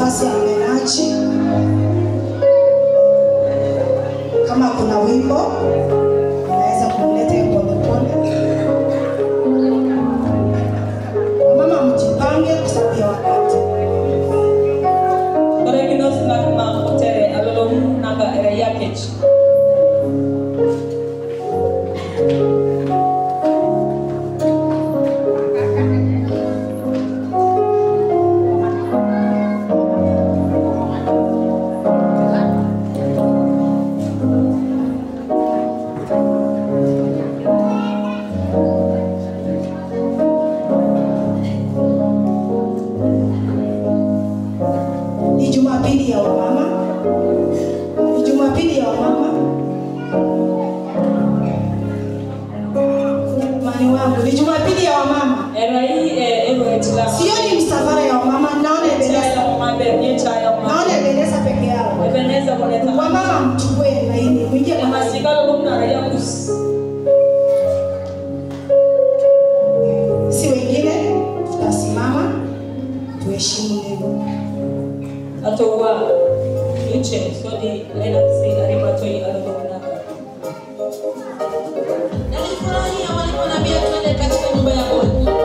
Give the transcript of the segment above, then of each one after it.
nafasi ya mnenaji. Kama kuna wimbo naweza kumleta pole. Mama mjipange kwa sababu ya wakati. Kore kinos na kuma hotere alolo naga era yakech. Sioni msafara ya wamama, naona Ebeneza peke yao. Wamama mchukue laini, mwingie kwa masikalo lumna raia kusi. Si wengine tutasimama tuheshimu neno. Atowa yuche sodi lena si arimatoi alodona. Nalifurahia waliponiambia twende katika nyumba ya Bwana.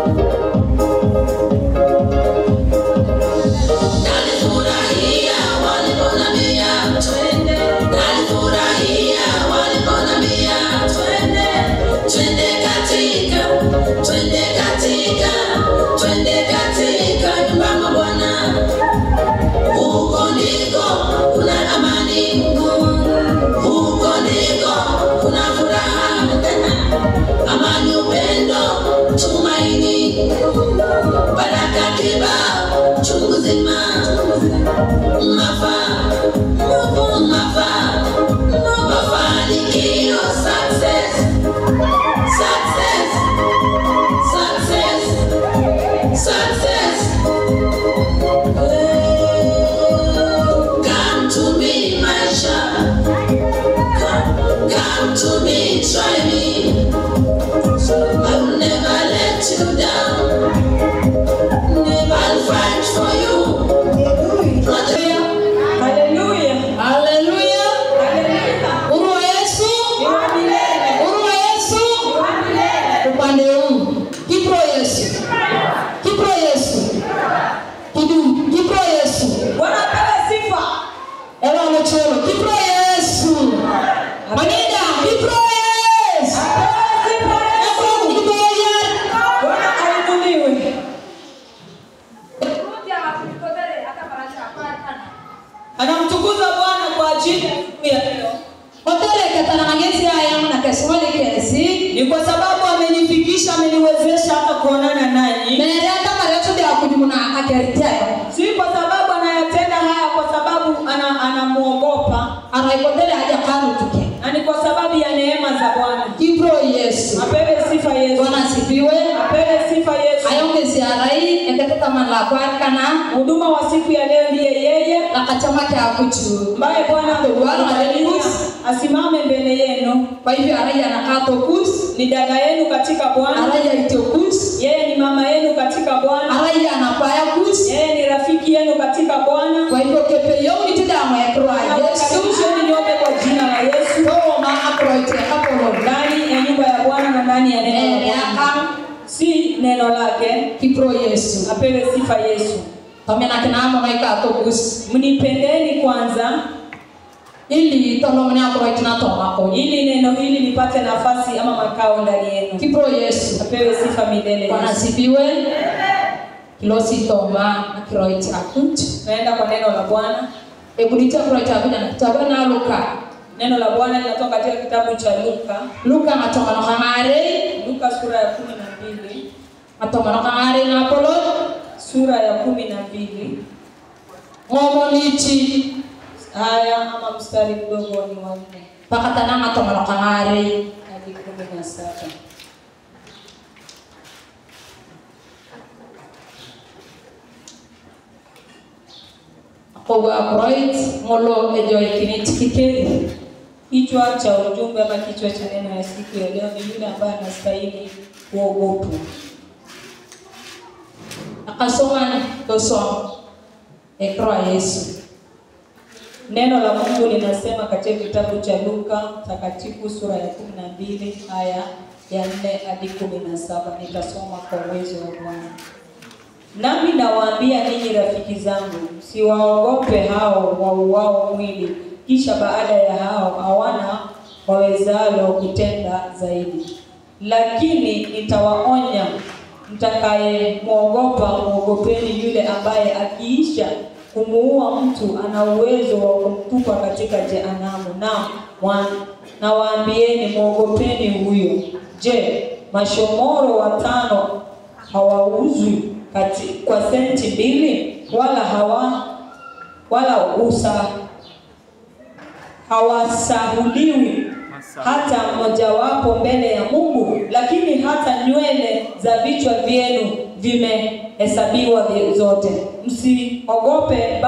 Try me, I will never let you down. I'll fight for you. Hallelujah. Hallelujah. Uru Yesu. Uru Yesu. Upande huu. Kipro Yesu. Kipro Yesu. Kipro Yesu. Bwana apewe sifa. Ewa mchoro. Kipro Yesu. Manida. Kipro Yesu. Anamtukuza Bwana kwa ajili ya siku ya leo. Hotele katarangezi haya na keswali kesi. Ni kwa sababu amenifikisha, ameniwezesha hata kuonana nanyi. Mereta marecho de akujumuna akertia. Si kwa sababu anayatenda haya kwa sababu anamuogopa. Anaikondele haja kanu tuke. Na ni kwa sababu ya neema za Bwana. Kibro Yesu. Apewe sifa Yesu. Bwana sifiwe. Apewe sifa Yesu. Ayonge ziarai ekatata manlakwan kana. Huduma wa siku ya leo ndiye yeye. Na kachama kia kuchu. Mbaye Bwana asimame mbele yenu. Kwa hivyo araya anakato kus. Ni dada yenu katika Bwana. Araya itokus. Yeye ni mama yenu katika Bwana. Araya anapaya kus. Yeye ni rafiki yenu katika Bwana. Kwa hivyo kepe yao ni tidama ya kroa Yesu. Karibisheni nyote kwa jina la Yesu. Toma aproite hapo ndani ya nyumba ya Bwana na ndani ya neno la Bwana. Si neno lake. Kipro Yesu. Apewe sifa Yesu. Pamena kinama maika atobus. Mnipendeni kwanza ili tolomnya aproite na toma ko. Ili neno hili lipate nafasi ama makao ndani yenu. Kipro Yesu. Apewe sifa milele. Bwana sifiwe. Kilosi toma na kiroite akunt. Naenda kwa neno la Bwana. Ebulita aproite abina na kitabu na Luka. Neno la Bwana linatoka katika kitabu cha Luka. Luka matoma na kamare. Luka sura ya 12. Matoma na kamare na Apollo. Sura ya 12. Ngomonichi. Haya ama mstari mdogo ni wa 4. Pakatana matoma na kamare. Hadi 17. Kwa bright molo ejoy kinitikike. Kichwa cha ujumbe ama kichwa cha neno ya siku ya leo ni yule ambaye anastahili kuogopa. Akasoma doso ekra Yesu. Neno la Mungu linasema katika kitabu cha Luka takatifu sura ya 12 aya ya 4 hadi 17. Nitasoma kwa uwezo wa Bwana. Nami nawaambia ninyi rafiki zangu, siwaogope hao wauao mwili, kisha baada ya hao hawana wawezalo kutenda zaidi. Lakini nitawaonya, mtakayemwogopa muogopeni yule ambaye akiisha kumuua mtu ana uwezo wa kumtupa katika jehanamu. Na waambieni muogopeni huyo. Je, mashomoro 5 hawauzwi kwa senti 2, wala hawasahuliwi hata mojawapo mbele ya Mungu? Lakini hata nywele za vichwa vyenu vimehesabiwa zote. Msiogope,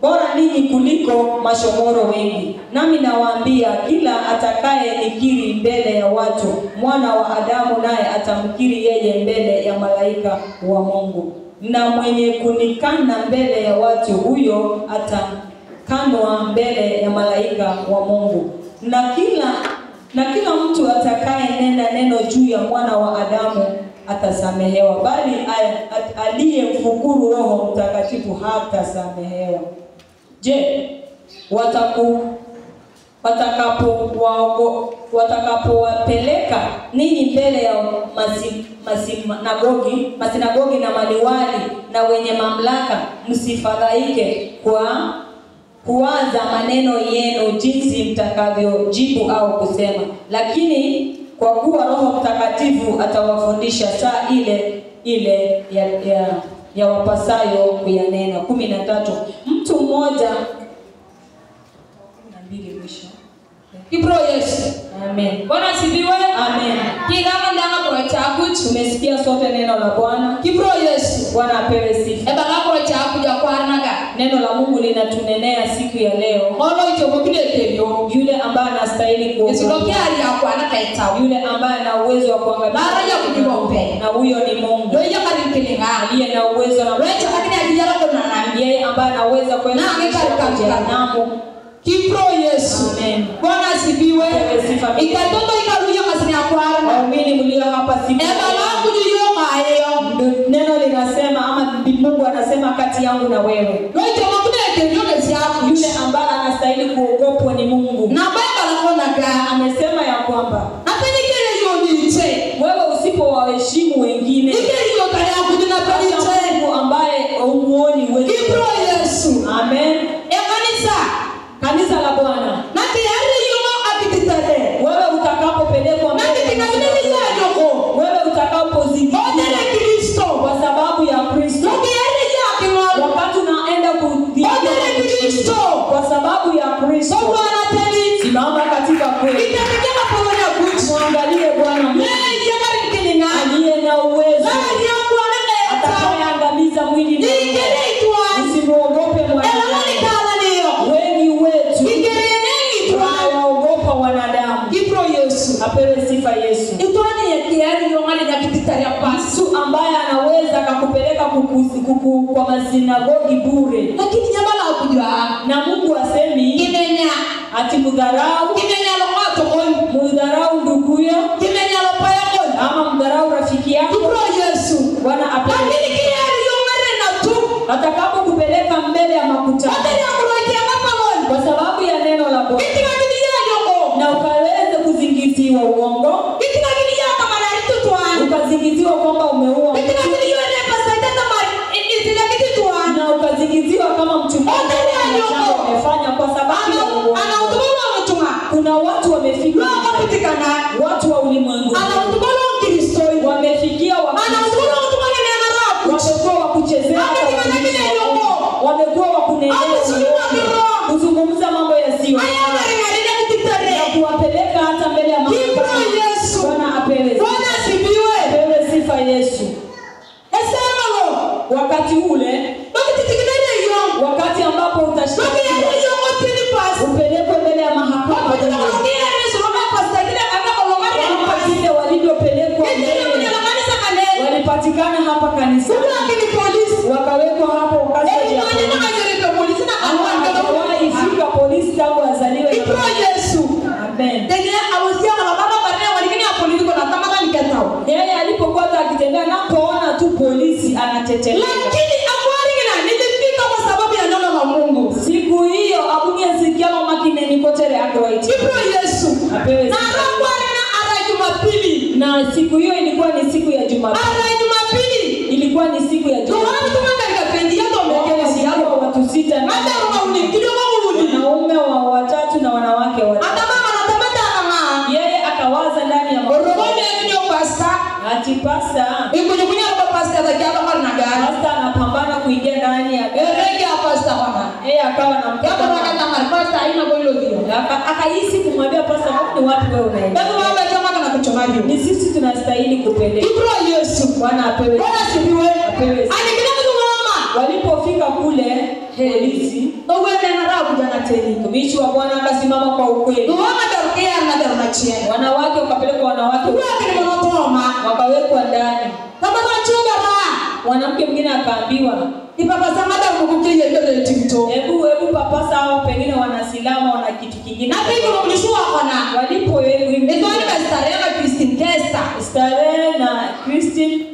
bora ninyi kuliko mashomoro wengi. Nami nawaambia, kila atakaye nikiri mbele ya watu, Mwana wa Adamu naye atamkiri yeye mbele ya malaika wa Mungu. Na mwenye kunikana mbele ya watu, huyo atakanwa mbele ya malaika wa Mungu. Na kila mtu atakaye nena neno juu ya Mwana wa Adamu atasamehewa, bali aliyemfukuru Roho Mtakatifu hatasamehewa. Je, watakapowapeleka ninyi mbele ya masinagogi na maliwali na wenye mamlaka, msifadhaike kwa kuwaza maneno yenu jinsi mtakavyojibu au kusema, lakini kwa kuwa Roho Mtakatifu atawafundisha saa ile ya wapasayo kuyanena. 13. Mtu mmoja 12 mwisho. Kibro Yesu. Amen. Bwana asifiwe. Amen. Kigama ndanga kwa chaku tumesikia sote neno la Bwana. Kibro Yesu. Bwana apewe sifa. Eba kwa chaku ja kwarnaga. Neno la Mungu linatunenea siku ya leo. Ono ichobokile kebyo. Yule ambaye anastahili kuokoka. Esilokia ali akwana kaita. Yule ambaye ana uwezo wa kuangamiza. Bara ya kujibombe. Na huyo ni Mungu. Ndio yakalimkilinga. Aliye na uwezo na Recha kakini akijara kwa nani. Yeye ambaye anaweza kwenda katika jehanamu. Kibro Yesu. Amen. Bwana asifiwe. Ikatoto ikaruja kasini akwarna. Waumini mlio hapa siku. Eba wangu niyo ngayo. Neno linasema ama Mungu anasema kati yangu na wewe. Roho mkune kebyo yako. Yule ambaye anastahili kuogopwa ni Mungu. Na Biblia nakona amesema ya kwamba apenikele yoniche. Wewe usipowaheshimu wengine. Ikeliyo kaya kujina paliche. Mungu ambaye umuoni wewe. Kibro Yesu. Amen. Kanisa la Bwana. Na tayari yumo akititade. Wewe utakapopelekwa mbele. Wewe utakapozidi. Kristo kwa sababu ya Kristo. Wakati unaenda kudhihirisha Kristo kwa sababu ya Kristo. Simama katika kweli. Muangalie Bwana Mungu. Aliye na uwezo. Atakayeangamiza mwili na roho. Usimuogope mwanadamu. Wengi wetu wanaogopa wanadamu. Apewe sifa Yesu. Mtu ambaye anaweza akakupeleka kwa masinagogi bure. Lakini nyamala ukujua na Mungu asemi kimenya ati mudharau nduguyo, ama mudharau rafiki yako. Bwana apewe. Lakini kile yomare na tu atakapokupeleka mbele ya makutano kwa sababu ya neno la Bwana na ukaweze kuzingiziwa uongo, ukazingiziwa kwamba umeua, na ukazingiziwa kama mchungaji umefanya kwa sababu ya uongo. Kuna watu wamefika, watu wa ulimwengu wamefikia wamekuwa wakuchezea, wamekuwa wakunenea, kuzungumza mambo yasiyo na kuwapeleka hata mbele ya mahakama. Bwana apewe sifa Yesu. Wakati ule, wakati ambapo utashika upelekwe mbele ya mahakama, wale waliopelekwa mbele walipatikana hapa kanisa, wakawekwa hapo Tengene awosia na baba bana walikini ya polisi kwa kama nikatao. Yeye alipokuwa akitembea na kuona tu polisi anatetemeka. Lakini akwari nilifika kwa sababu ya neno la Mungu. Siku hiyo abunye sikia mama kineni kotere agroiti. Kibro Yesu. Apewe. Na akwari na ara Jumapili. Na siku hiyo ilikuwa ni siku ya Jumapili. Ara Jumapili. Ilikuwa ni siku ya Jumapili. Kwa watu katika pendi yako mbele yao watu sita na hata wanaume wa watatu na wanawake watatu. Hata mama anatamata mama. Yeye akawaza ndani ya Orobone ndio pasta. Ati pasta. Ikunyunya kwa pasta za kiaba kwa nagari. Pasta anapambana kuingia ndani ya gari. Rege ya pasta bwana. Yeye akawa na mtoto. Kama wakati pasta haina kwa hilo hiyo. Akahisi kumwambia pasta ni wapi wewe unaenda. Bado mama kama kana kuchomaji. Ni sisi tunastahili kupeleka. Kibro Yesu. Bwana apewe. Bwana sifiwe. Apewe. Anikina mtu mama. Walipofika kule polisi, wewe na rabu jana teni. Mtumishi wa Bwana akasimama kwa ukweli. Tuona dorokea na doromachia. Wanawake wakapelekwa wanawake. Wewe ni monotoma. Wakawekwa ndani. Kama tunachunga ba. Mwanamke mwingine akaambiwa, "Ni papa samada kukukia ile TikTok." Hebu papasa hao pengine wanasilama wana kitu kingine. Na pili mlishuwa kana. Walipo Ndio ni starehe na Christine Kesta. Starehe na Christine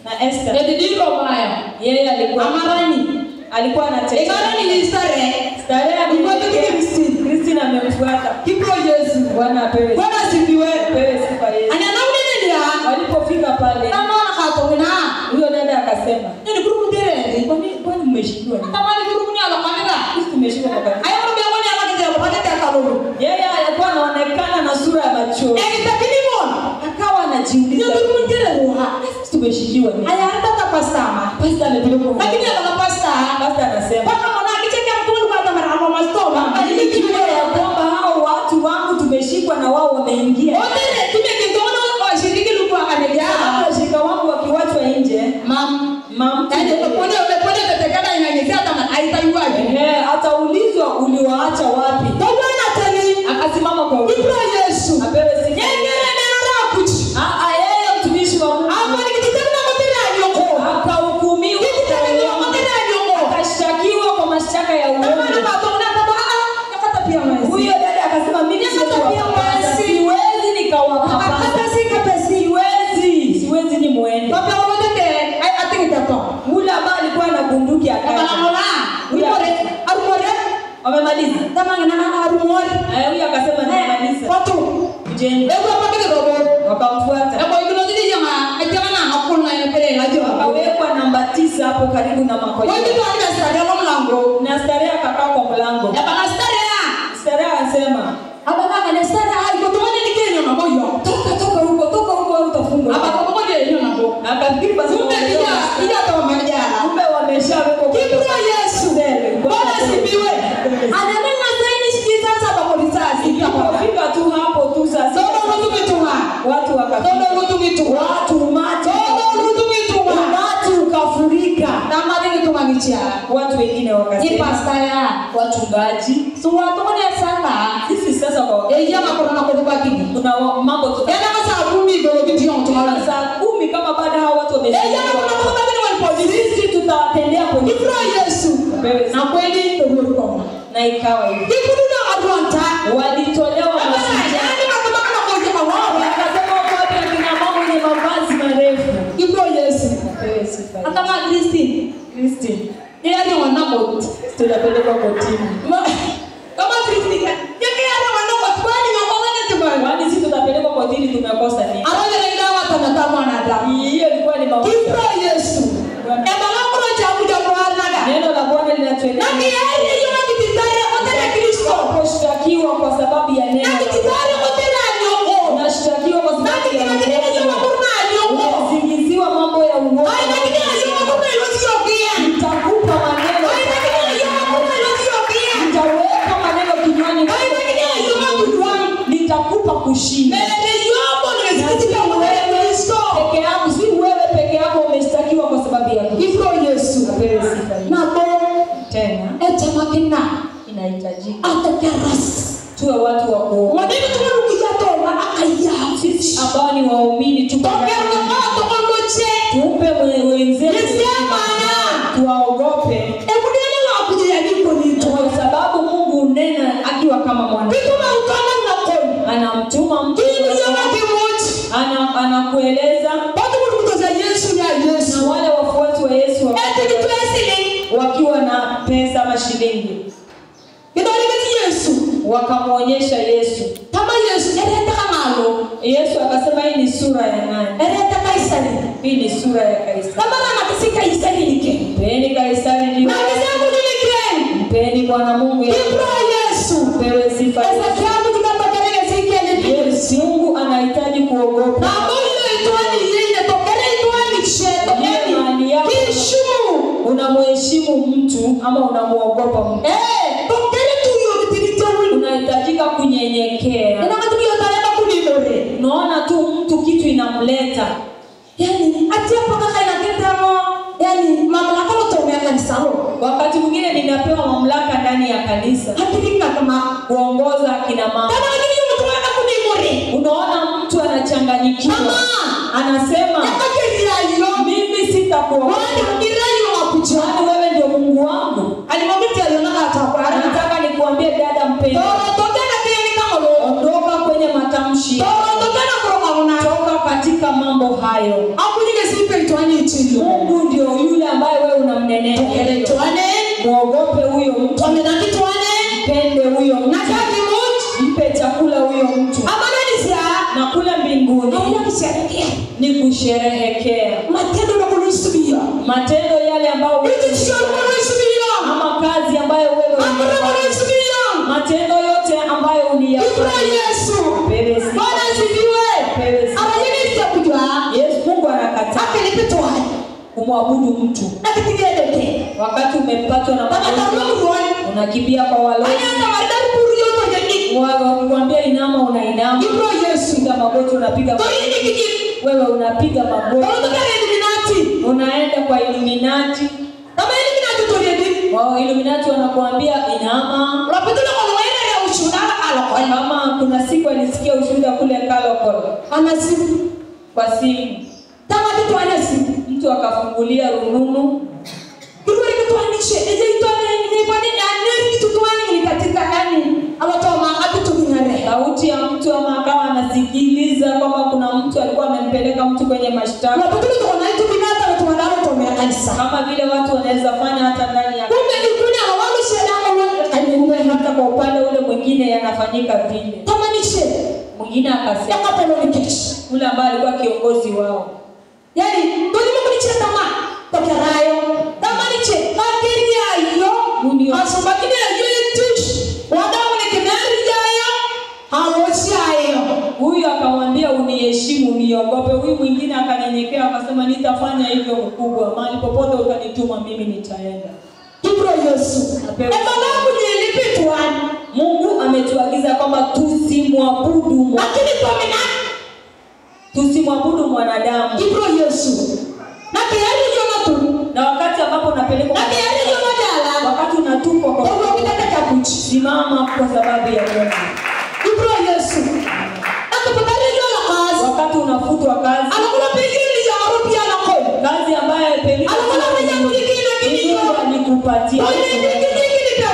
na Esther. Ndio baya. Yeye alikuwa Amarani. Alikuwa anatetea. Ikarani ni starehe. Starehe alikuwa Christine. Christine amemfuata. Kibro Yesu. Bwana apewe. Bwana sifiwe. Apewe sifa Yesu. Anaona nini ya? Walipofika pale. Kama akatona. Huyo dada akasema, "Ni kurumu ndirende." Kwani mmeshindwa nini? Kama ni kurumu ni alakamera. Sisi tumeshindwa kwa kanisa. Ayo ndio wani anakija kwa kata kalulu. Yeye alikuwa anaonekana na sura ya machozi. Lakini mbona? Akawa anajiuliza, Ni kurumu ndirende roha. sisi tumeshikiwa nini? Aya hata pasta. Pasta amepelekwa. Lakini ana pasta. Pasta anasema, Bwana mwana akicheka mtu kwa kama mara mastoma. alijua ya kwamba hao watu wangu tumeshikwa na wao wameingia. Wote tumekitona washiriki lugha kanejaa. Hao washirika wangu wakiwachwa nje. Mam. Yaani upone tetekana inanyesha kama haitaiwaje. Ataulizwa uliwaacha wapi? Bwana tani Akasimama kwa ukweli. Kibro Yesu. Apewe sifa. Yengere neno la kuchi. Yeye mtumishi wa Mungu. Hapo ni kitendo na mtenda yoko. Akahukumiwa. Akashtakiwa kwa mashtaka ya uongo. Huyo dada akasema mimi siwezi nikawapapasa. Siwezi ni muende. Ule ambaye alikuwa na bunduki akaja. Wamemaliza. Huyo akasema nimemaliza. Kujeni. Wakamfuata. Wakawekwa namba 9 hapo karibu na makojo. Na starehe akakaa kwa mlango. Starehe anasema, toka huko utafungwa. Akafikiri basi kumbe wameshawekwa kwa Yesu. Bwana sifiwe. Ananena zaidi sikiza sasa kwa risasi. Fika tu hapo tu sasa. Watu wakafika. Watu ukafurika. Watu wengine wakasema, wachungaji. Sisi sasa kwa kuna mambo tutafanya. Saa 10 kama baada hao watu wameshinda. Sisi tutawatendea polisi. Na kweli Na ikawa hivyo. Walitolewa mashujaa. Wakasema kwa kina mama wenye mavazi marefu. Apewe sifa. Christine. Tunapelekwa kotini. Kwani sisi tutapelekwa kotini tumekosa nini? Hiyo ilikuwa ni mavazi. Neno la Bwana linatueleza kushtakiwa kwa sababu ya neno. Unashtakiwa kwa sababu ya neno. Umezingiziwa mambo ya uongo. Nitakupa maneno. Nitaweka maneno kinywani mwako. Nitakupa kushinda. Peke yako, si wewe peke yako umeshtakiwa kwa sababu ya Yesu. Apewe sifa. Tena inahitajika tuwe watu wa kuomba. Sisi ambao ni waumini tupe wenzetu tuwaogope. Kwa sababu Mungu unena akiwa kama mwana. Anampa wakiwa na pesa mashilingi. Yesu Wakamuonyesha Yesu. kama Yesu ereta kamalo. Yesu akasema hii ni sura ya nani? Ereta Kaisari. Hii ni sura ya Kaisari. Kama anataka Kaisari nike. Mpeni Kaisari ndio. Na kisangu nike. Mpeni Bwana Mungu Yesu. Yesu. Pewe sifa. Sasa kiamu tukapata sikeni Yesu. Mungu anahitaji kuogopa. Na Mungu itwani yeye tokele itwani sheto. Yaani kishumu. Unamheshimu mtu ama unamuogopa mtu? Tokele tu unahitajika kunyenyekea. Unaona tu mtu kitu inamleta. Yaani atia paka kaina kitamo. Yaani mamlaka lotomea kanisa lo. Wakati mwingine ninapewa mamlaka ndani ya kanisa. Hakika kama kuongoza kina mama. Kama wengine mtu anataka kunimuri. Unaona mtu anachanganyikiwa. Anasema mimi sitakuogopa. Wewe ndio Mungu wangu. Alimwambia aliona atakwara. Nataka nikuambie dada mpendwa. Ondoka kwenye matamshi. Toka katika mambo hayo. Mungu ndio yule ambaye wewe unamnenea. Muogope huyo mtu. Mpende huyo mtu. Mpe chakula huyo mtu. Na kule mbinguni ni kusherehekea matendo yale ambayo ama kazi ambayo wewe matendo yote ambayo uniyafanya. Yesu Mungu anakataa kumwabudu mtu. Wakati umepatwa na magonjwa unakimbia kwa walozi. Wakikwambia inama unainama. Piga magoti unapiga magoti. Wewe unapiga magoti. Unaenda kwa Illuminati. Wao Illuminati wanakuambia inama. Kama kuna siku alisikia ushuhuda kule Kalokolo. Anasimu kwa simu. Mtu akafungulia rununu. Sauti ya mtu ama akawa anasikiliza kwamba kuna mtu alikuwa amempeleka mtu kwenye mashtaka. Kama vile watu wanaweza fanya hata ndani ya hata kwa upande ule mwingine yanafanyika vile. Mwingine akasema ule ambaye alikuwa kiongozi wao. Yaani ndio nimekulicheza kama tokerayo. Kama niche bakiria hiyo munio. Asubakini yetush. Wadau ni kimeri jayo. Hawosi hayo. Huyu akamwambia uniheshimu uniogope. Huyu mwingine akanyenyekea akasema nitafanya hivyo mkubwa. Mahali popote utanituma mimi nitaenda. Kibro Yesu. Mungu ametuagiza kwamba tusimwabudu lakini tusimwabudu mwanadamu. Kibro Yesu. Na tayari Jonathan. Na wakati ambapo unapelekwa na tayari Jonathan. Wakati unatupwa kwa simama kwa sababu ya Mungu. Kibro Yesu. Wakati unafutwa kazi. Anakula pengine ya Arabia na kwa. Kazi ambayo pengine alikupatia.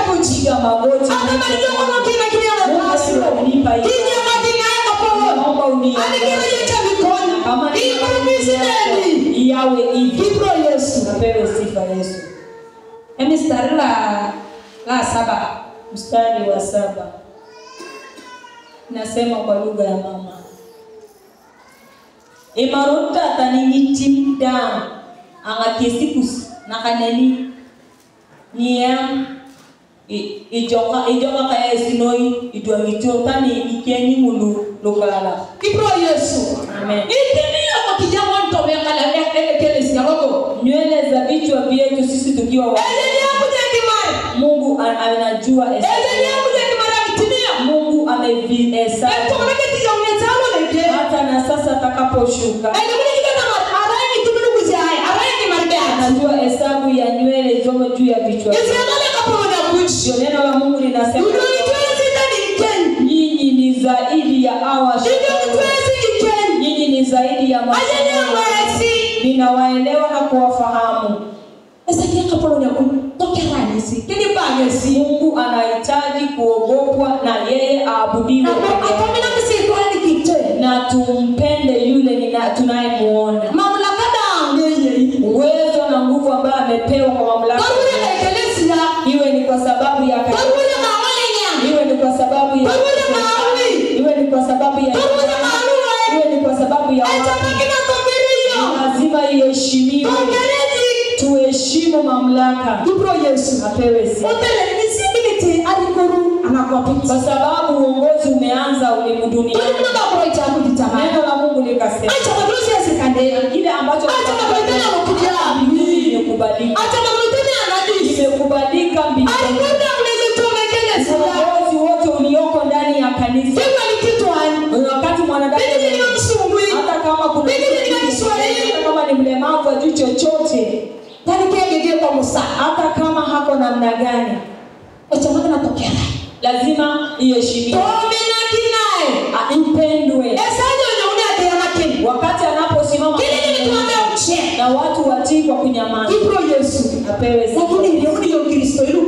Kupiga magoti. Kama yawe hivi. Napewe sifa Yesu. Mstari la 7. Mstari wa 7. Nasema kwa lugha ya mama. Imarota taningitimda angakisikus nakaneni niam ijoka kaya sinoi idwangitotani ikeni mulu lokala. Kibro Yesu. Amen. Itimia kwa kijana mtu wekala kele siarogo. Nywele za vichwa vyetu sisi tukiwa wa. Mungu anajua Mungu amevihesabu. Hata na sasa atakaposhuka. Anajua hesabu ya nywele zote juu ya vichwa. Neno la Mungu linasema nyinyi ni zaidi ya hawa. Nyinyi ni zaidi ya ninawaelewa na kuwafahamu. Mungu anahitaji kuogopwa na yeye aabudiwe na tumpende yule tunayemuona. Uwezo na nguvu ambayo amepewa kwa mamlaka Heshimu mamlaka. Ibro Yesu. Apewe sifa. Otele visibility alikoru anakuapita. Kwa sababu uongozi umeanza ulimwenguni duniani. Tulimwona kwa itabu kitama. Neno la Mungu likasema. Acha madozi yasikandea. Ile ambacho imekubalika. Acha madozi anadisi. Imekubalika mbinguni. Alikwenda unayetomekele uongozi wote ulioko ndani ya kanisa. Hiyo ni kitu ani. Wakati mwanadamu hata kama kuna hata kama ni mlemavu ajui chochote. Hata kama hako namna gani. Lazima iheshimiwe. Impendwe. Wakati anaposimama na watu watii kwa kunyamaza. Apewe sifa.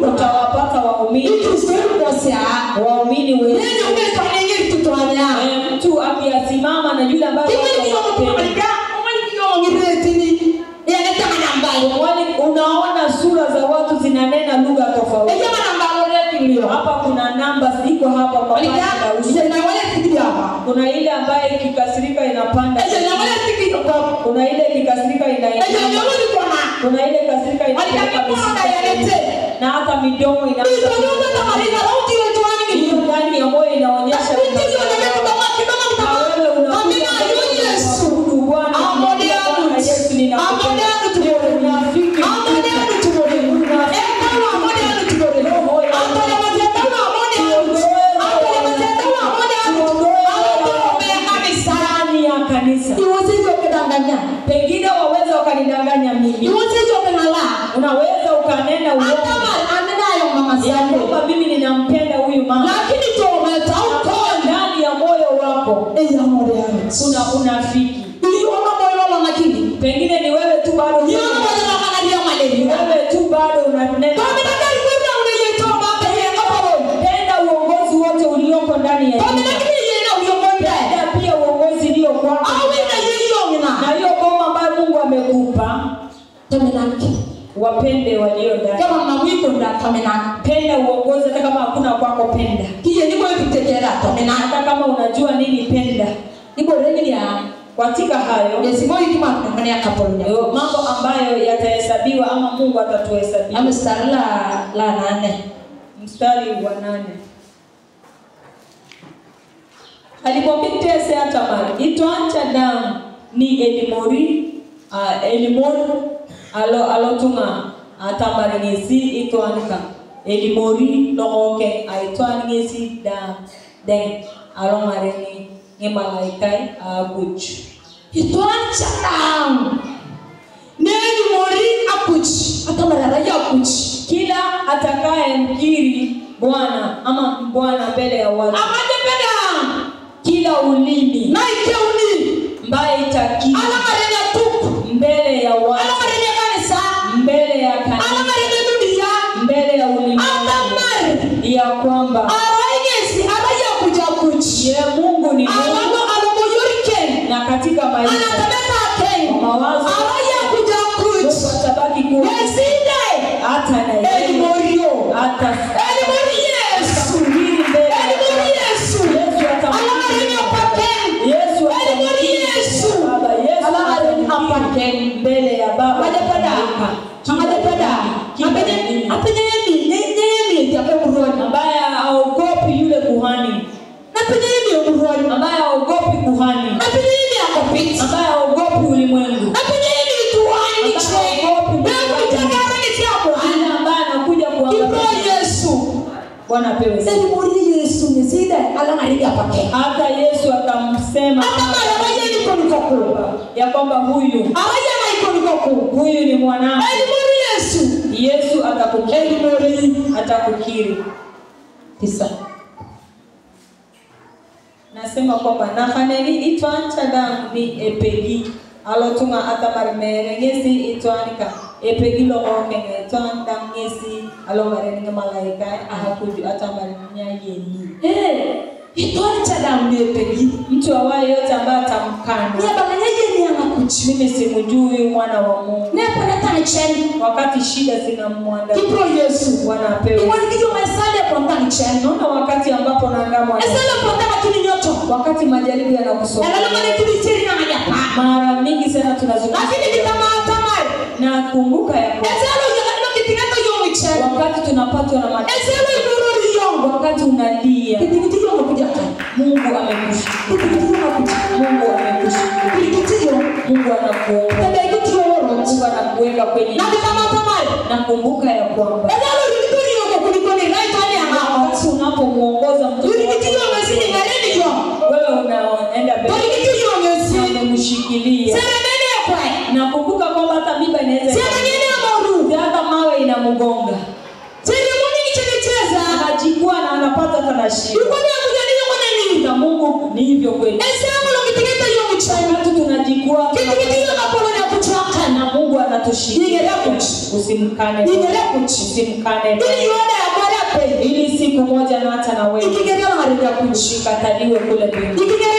Utawapata waumini. Waumini wengi. Mtu akisimama na yule ambaye unaona sura za watu zinanena lugha tofauti. Hapa kuna namba ziko hapa kwa kuna ile ambaye ikikasirika inapanda. Kuna ile ikikasirika inaenda. Kuna ile ikikasirika inaenda. Na hata midomo inaanza. Ndani ya moyo inaonyesha pengine waweza wakanidanganya mimi. Unaweza ukanena uongo. Kwamba mimi ninampenda huyu mama. Ndani ya moyo wako kuna unafiki. Pengine ni wewe tu bado unanena. Penda uongozi wote ulioko ndani ya pia uongozi ndio kwako. Na hiyo boma ambayo Mungu amekupa wapende walio ndani. Penda uongozi hata kama hakuna kwako, penda. Hata kama unajua nini, penda. Katika hayo mambo ambayo yatahesabiwa ama Mungu atatuhesabia. Mstari wa 8. Alipomwita Tamar, itoacha damu ni Elimor alotunga Tamar ngesi itoanika Elimori lokoke aitoan ngesi damu den alomareni ngemalaikai akuch itoacha damu ni Elimori akuch Tamar ya akuch. Kila atakaye mkiri Bwana ama Bwana mbele ya watu kila ulimi na ikeuni mbaye itakiri mbele ya watu mbele ya kanisa mbele ya ulimwengu ya kwamba ye Mungu ni Mungu na katika maisha mawazo atabaki kuwa hata na yeye hata mbele ya Baba ambaye haogopi yule kuhani, ambaye haogopi kuhani, ambaye haogopi ulimwengu, ambaye anakuja kuangalia Yesu. Bwana pewe sifa. Hata Yesu akamsema ya kwamba huyu ni mwanangu. Yesu atakukiri. Tisa. Nasema kwamba nafaneni itwancha damu ni epegi alotunga Tamar merengesi itwanika epegi lokoke itwanda ngesi alomareni malaika ahakuju Tamar nyayeni. Itwacha damu ni epegi. Mtu awaye yote ambaye atamkana mimi simjui mwana wa Mungu. Wakati shida zinamwanda Bwana apewe. Naona wakati ambapo naangamwa, wakati majaribu yanakusonga, mara mingi sana tunazungumza na kumbuka ya kitingato yongo chai. wakati tunapatwa na matatizo, Eselo ikorori yongo. wakati unalia, Kitingato yongo kujaka. Mungu amekushikilia. Kitingato yongo kujaka. Mungu amekushikilia. Kitingato yongo. Mungu anakuomba. Tende kitingato yongo. Mungu anakuweka kwenye. Na kama tamari. Nakumbuka ya kwamba Eselo kitingato yongo kuliko ni right hali anga. wakati unapomuongoza mtoto Kitingato yongo sisi ngaleni yongo. wewe unaenda mbele, Kitingato yongo sisi. umemshikilia. Sera nene kwa. Nakumbuka kwamba hata mimba inaweza Sera nene amaru. hata mawe inamgonga, Sera muni nicheza. anajikua na anapata hata na shida. Uko ni akujani yongo nani? Na Mungu ni hivyo kweli. Eselo kitingato yongo chai. Wakati tunajikua Kitingato yongo apolo na kuchaka. na Mungu anatushikilia. Ningera kuchi. Usimkane. Ningera kuchi. Usimkane. Ili yona ya bora pe. Ili siku moja na hata na wewe Ikigera marika kuchi. usikataliwe kule mbinguni. Ikigera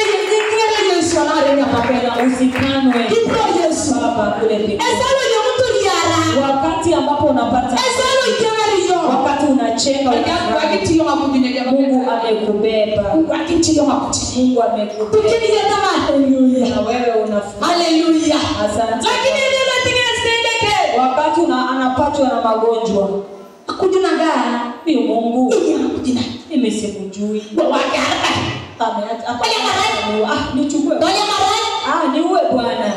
Yesu anarega papela. Usikanwe Kipro Yesu. baba kule mbinguni. Esalo ya mtu liara. Wakati ambapo unapata, Esalo ikemari yo. wakati unacheka, Wakati yo makubinya Mungu amekubeba. wakati yo makuti. Mungu amekubeba. Tukini ya tama. Hallelujah. Na wewe unafurahi. Hallelujah. Asante. Lakini ile matinga stendeke. Wakati anapatwa na magonjwa, Akujuna gana. mimi Mungu Iya akujuna. mimi sikujui. Wakaka. Nichukue. Doya marai. Niue Bwana.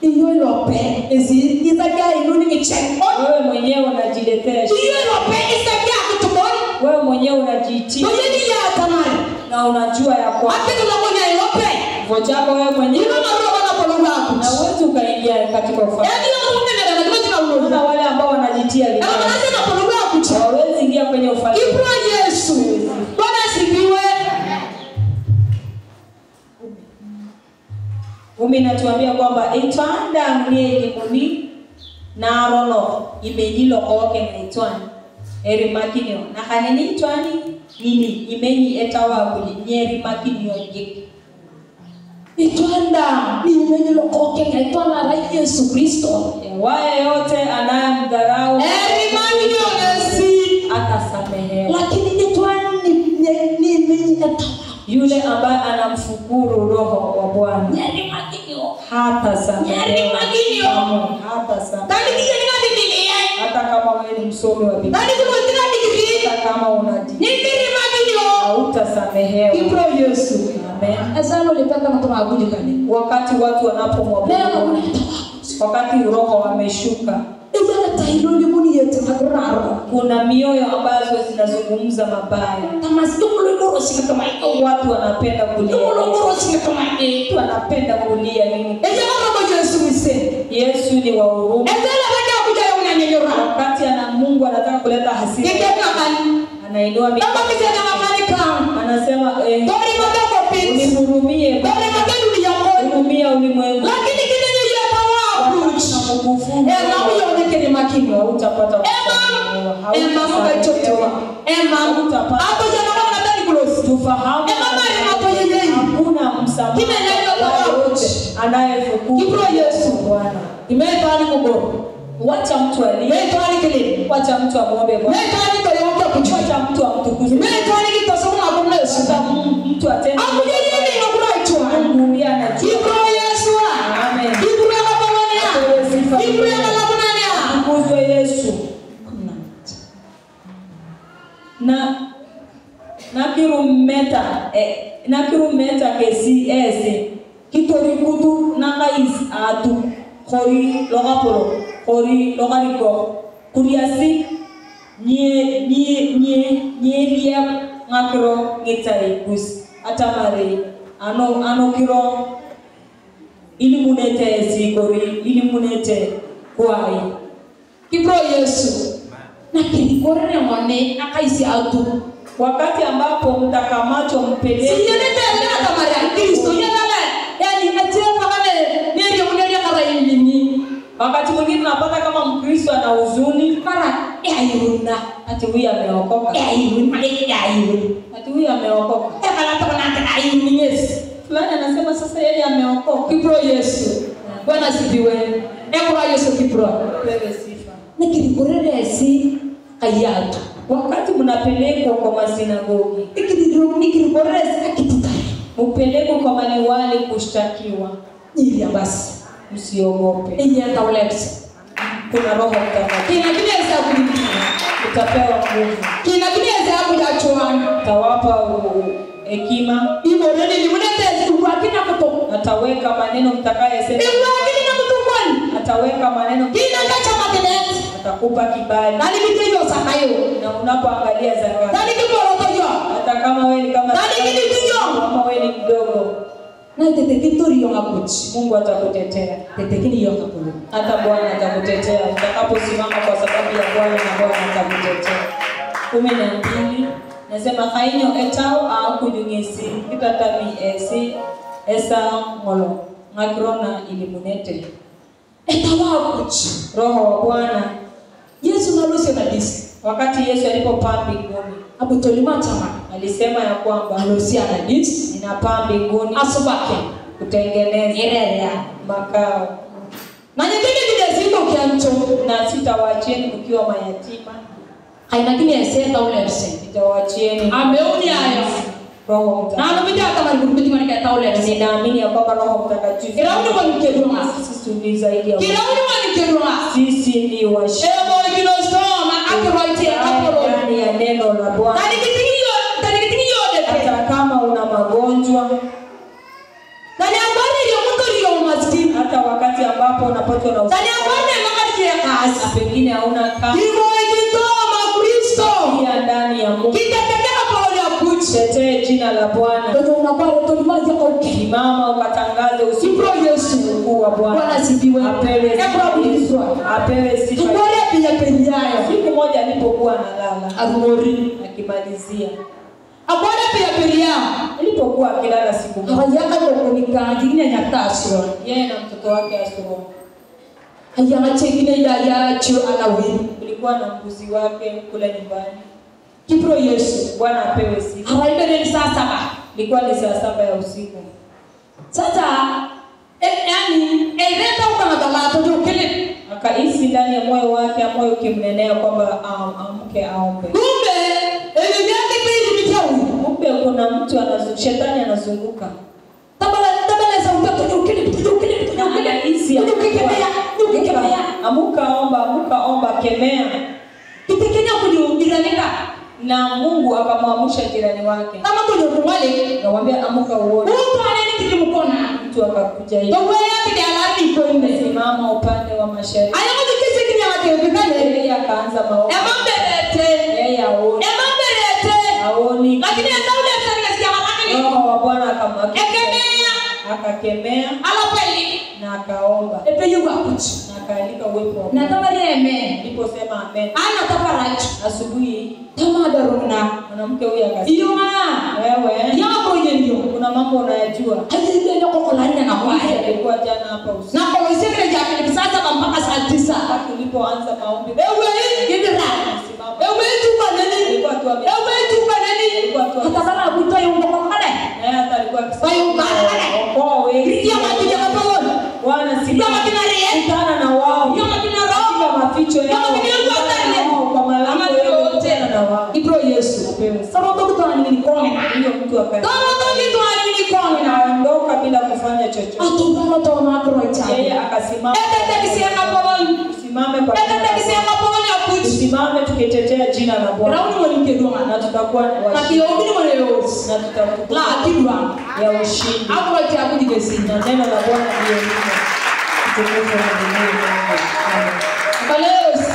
Iyo lope. Ezi isakia inuni micheko. Wewe mwenyewe unajiletea shida. Iyo lope isakia kutumoni. Wewe mwenyewe unajiitia Doya ni ya tamari. na unajua ya kwamba Ake tunakonya lope. kifo chako wewe mwenyewe Ino maroba na polonga na akuti. uwezi ukaingia katika ufalme. Yaani yo mungu nenda na kama Kuna unoza. wale ambao wanajitia Na vibaya. wanasema polonga akuti. Hawawezi ingia kwenye ufalme. Kipro Yesu. Bwana asifiwe. Inatuambia kwamba itwanda mwenye muni na rono imenyilo oke na itwani eri makinyo na kaneni itwani nini imenyi etawa kuli nyeri makinyo jik Itwanda ni mwenye lokoke na itwanda la Yesu Kristo. wae yote anayemdharau Eri makinyo Yesu. atasamehewa. Lakini itwani ni mwenye etawa. Yule ambaye anamshukuru Roho wa Bwana Nyeri makinyo. hatasamehewa. Nyeri makinyo. Hatasamehewa. Tani kija ni ngadi Biblia. Hata kama wewe ni msomi wa Biblia, Tani kija ni ngadi Biblia. hata kama unaji Nyeri makinyo. hautasamehewa. Kipro Yesu. Amen. Asalo lipaka mtu maabudu kani. Wakati watu wanapomwabudu Leo Bwana, kuna wakati Roho wameshuka, Ijana tahilo limuni yetu hakuraro. kuna mioyo ambazo zinazungumza mabaya. Tamasi kumulunguru sika kama iko. Watu wanapenda kulia, Kumulunguru sika kama iko. watu wanapenda kulia nini? Ejana mama Yesu mse. Yesu ni wa huruma. Ejana baka kuja unanyonyora. Wakati Mungu anataka kuleta hasira, Ikeka kani. anainua mikono, Kama kijana mamani kama. anasema Dori madako piti. unihurumie, Dori madako ya Mungu. hurumia ulimwengu. Lakini kile ya tawabu. Nakukufunga Na huyo ni kile makini. hautapata Emma mama ichotoa. Emma hapo jana mama nadhani kulosi. tufahamu Emma mari hapo yeye. hakuna msamaha Kile neno tawabu. anayefukuza Kipro Yesu. Bwana. Imetani mugoro. Wacha mtu alie, Imetani kile. wacha mtu amwombe Bwana, Imetani kile yote kuchwa. wacha mtu amtukuze, Imetani kitosomo na kumna Yesu. wacha mtu atende Akuja yeye ni ngura ichwa. Mungu ndiye anajua. Kipro Yesu. Amen. Kipro ya mabonania. Apewe sifa. Kipro ya mabonania. Tukuzwe Yesu. nakirumeta kesi ese kitori kutu nakais atu kori logapolo kori logariko kuriasi nye liap ngakiro ngitari kus atamari ano kiro ilimunete esi kori ilimunete kwai. Kipro Yesu. Na kilikorene mwane akaisi atu. Wakati ambapo mtakamacho mpeleke Sinyelete ndio kama ya Kristo yale. Yaani atia kama ndio unalia kama yini. wakati mwingine tunapata kama Mkristo ana huzuni Mara yairuna. ati huyu ameokoka, Yairuna. ati huyu ameokoka. Kala tabana yairuna Yesu. Fulani anasema sasa yeye ameokoka. Kipro Yesu. Bwana sifiwe. Ekura Yesu kipro. Wewe sifa. Na kilikorene esi kayatu. Wakati mnapelekwa kwa masinagogi, Nikilikorene akitutari. mpelekwe kwa maliwali kushtakiwa, Ili basi. msiogope. Enya tawlex. kuna Roho Mtakatifu. Kina kinaweza kulikia. Utapewa nguvu. Kina kinaweza kujachoana. Atawapa hekima. Ibo ndio ni mnete ukakina kutoka. Ataweka maneno mtakayesema. Ukakina kutoka. Ataweka maneno. Kina kacha makenet. Atakupa kibali. Nani kitio sakayo. Na unapoangalia zaka. Nani kiboro toyo. Hata kama wewe ni kama nani kitio. Kama wewe ni mdogo. Na tetekitori yonga kuchi. Mungu atakutetea. Tetekini yonga kulo. Hata Bwana atakutetea. Utakaposimama kwa sababu ya Bwana na Bwana atakutetea. 12 nasema hainyo etao au kunyungisi kitatami esa ngolo ngakrona ilimunete etawa kuchi Roho wa Bwana. Yesu nalose na disi Wakati Yesu alipopaa mbinguni, abutolima tama alisema ya kwamba alosia na disi ninapaa mbinguni asubake kutengeneza makao. Na nyingine kile ziko kiancho Na sitawaacheni mkiwa mayatima. haina kile seta ule mse Nitawachieni. ameuni hayo Roho Mtakatifu. na anabidi kama ngurubiti mwana kata ule mse Ninaamini ya kwamba Roho Mtakatifu. kirauni kwa mkeduma Sisi ni zaidi ya kirauni kwa mkeduma sisi ni washirika ebo kilo stoma akroite akro ndani ya neno la Bwana. tani kitinyo de Hata kama una magonjwa, tani abane yo mtu yo maskini hata wakati ambapo unapatwa na tani abane makati ya kazi pengine hauna kazi, Ibo ikitoma Kristo pia ndani ya Mungu kitatekea kwa ya kuchi tetee jina la Bwana. ndio unakuwa utolimaje okay Simama ukatangaze usiku Yesu mkuu wa Bwana. Bwana sifiwe Apewe sifa. Apewe sifa. tubore pia penyayo Siku moja alipokuwa analala arumori akimalizia, abone pia penyayo alipokuwa akilala siku moja, hawajaka kukonika jingine nyatasho yeye na mtoto wake Asoro, hayanga chekine ya cho anawi kulikuwa na mbuzi wake kule nyumbani. kipro Yesu Bwana apewe sifa. hawaende sasa Ilikuwa ni saa 7 ya usiku. sasa yani eleta ukana dalato jo kile Akahisi ndani ya moyo wake, moyo ukimnenea kwamba amke aombe. kumbe ele yake kile mitawi Kumbe kuna mtu shetani anazunguka. tabala za upepo jo kile Anahisi amuka omba, kemea. kitekenya kujihubiranika Na Mungu akamwamsha jirani wake. kama kujihubirale Akamwambia amuka uone. mtu aneni kilimkona Mtu akakuja hivi. ndio yake ni alani kwende Simama upande wa mashariki. ayamu kisi kinya wake bikale Yeye akaanza maombi. emambelete Yeye aone. Aoni. lakini ndaule sana sikia wakati Roho wa Bwana akamwakia. ekemea Akakemea alapeli na akaomba. epeyuga kuchi Na akaalika uwepo wa na Mungu. tabari eme Aliposema amen. ana taparach Asubuhi tamadoruna mwanamke huyu akasema, iyuma wewe yako yenyo kuna mambo unayajua. hajile yako kolanya na kwae Alikuwa jana hapa usiku. na kwa isekele jake kisasa mpaka saa 9 Wakati ulipoanza maombi, ewe gidira ewe tuka nani alikuwa tu ame. ewe tuka nani atabana kutoa yungo kwa kale Naye hata alikuwa akisema, bayu kale okoa wewe. kriya maji ya kapolo Bwana si ya makinari kutana na wao. ya makinaro Katika maficho yao. Kutana na wao kwa malango yote na wao. ibro Yesu sababu kutana ni kone Hiyo mtu akaenda. kama kitu ni kone Anaondoka bila kufanya chochote. atungana tona krocha Yeye akasimama. ete kisema polo Simame kwa ete kisema polo ya kuchi Simame tukitetea jina la Bwana. rauni walinkedwa Na tutakuwa na washindi. kiobini wale yos Na tutakuwa la akidwa ya ushindi. hapo wati akudi gesi Na neno la Bwana ndio hilo. Tukufu na Mungu. Amen. baleos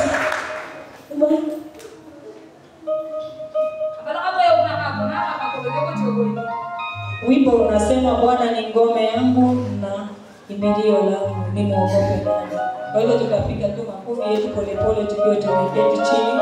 Wimbo unasema Bwana ni ngome yangu na kimbilio langu, nimwogope nani? Kwa hivyo tutapiga tu makofi yetu polepole tukiwa tumeketi chini.